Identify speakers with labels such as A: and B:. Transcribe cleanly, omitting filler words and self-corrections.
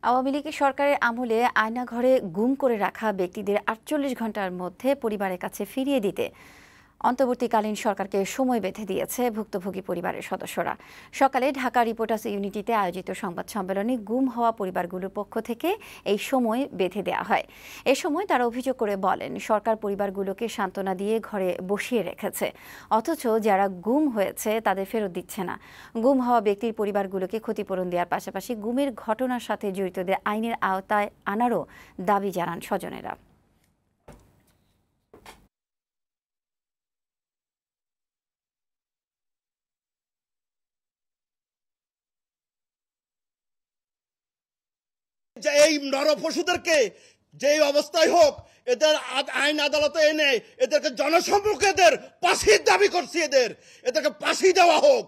A: আওয়ামী লীগ সরকারের আমলে আয়নাঘরে গুম করে রাখা ব্যক্তিদের ৪৮ ঘণ্টার মধ্যে পরিবারের কাছে ফিরিয়ে দিতে অন্তর্বর্তীকালীন সরকারকে সময় বেঁধে দিয়েছে ভুক্তভোগী পরিবারের সদস্যরা। সকালে ঢাকা রিপোর্টার্স ইউনিটিতে আয়োজিত সংবাদ সম্মেলনে গুম হওয়া পরিবারগুলোর পক্ষ থেকে এই সময় বেঁধে দেওয়া হয়। এ সময় তারা অভিযোগ করে বলেন, সরকার পরিবারগুলোকে সান্ত্বনা দিয়ে ঘরে বসিয়ে রেখেছে, অথচ যারা গুম হয়েছে তাদের ফেরত দিচ্ছে না। গুম হওয়া ব্যক্তির পরিবারগুলোকে ক্ষতিপূরণ দেওয়ার পাশাপাশি গুমের ঘটনার সাথে জড়িতদের আইনের আওতায় আনারও দাবি জানান স্বজনেরা।
B: যে এই নরপশুদেরকে যে অবস্থায় হোক, এদের আইন আদালতে এনে এদেরকে জনসম্মুখে এদের ফাঁসির দাবি করছি, এদেরকে ফাঁসি দেওয়া হোক।